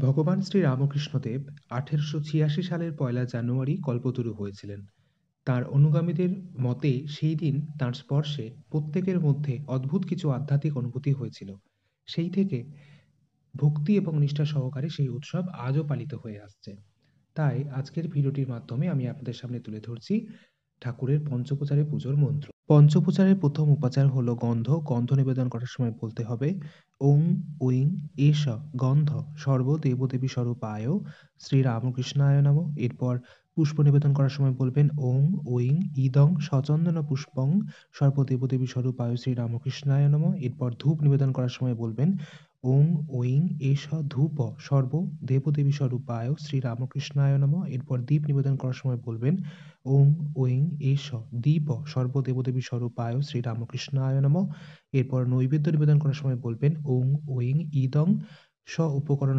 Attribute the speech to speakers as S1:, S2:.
S1: ভগবান শ্রী রামকৃষ্ণদেব ১৮৮৬ সালের পয়লা জানুয়ারি কল্পতরু হয়েছিলেন। তাঁর অনুগামীদের মতে সেই দিন তাঁর স্পর্শে প্রত্যেকের মধ্যে অদ্ভুত কিছু আধ্যাত্মিক অনুভূতি হয়েছিল। সেই থেকে ভক্তি এবং নিষ্ঠা সহকারে সেই উৎসব আজও পালিত হয়ে আসছে। তাই আজকের ভিডিওটির মাধ্যমে আমি আপনাদের সামনে তুলে ধরছি ঠাকুরের পঞ্চোপচারে পুজোর মন্ত্র। পঞ্চোপচারের প্রথম উপাচার হলো গন্ধ। গন্ধ নিবেদন করার সময় বলতে হবে ওং ঐং এষ গন্ধ সর্বদেবদেবী স্বরূপায় শ্রীরামকৃষ্ণায় নমঃ। এরপর পুষ্প নিবেদন করার সময় বলবেন ওং ঐং ইদং সচন্দন পুষ্পং সর্বদেবদেবী স্বরূপায় শ্রীরামকৃষ্ণায় নমঃ। এরপর ধূপ নিবেদন করার সময় বলবেন ওং ঐং এষ ধূপ সর্ব দেবদেবী স্বরূপায় শ্রীরামকৃষ্ণায় নমঃ। এরপর দীপ নিবেদন করার সময় বলবেন ওং ঐং এষ দীপ সর্বদেবদেবী স্বরূপায় শ্রীরামকৃষ্ণায় নমঃ। এরপর নৈবেদ্য নিবেদন করার সময় বলবেন ওং ঐং ইদং স্ব উপকরণ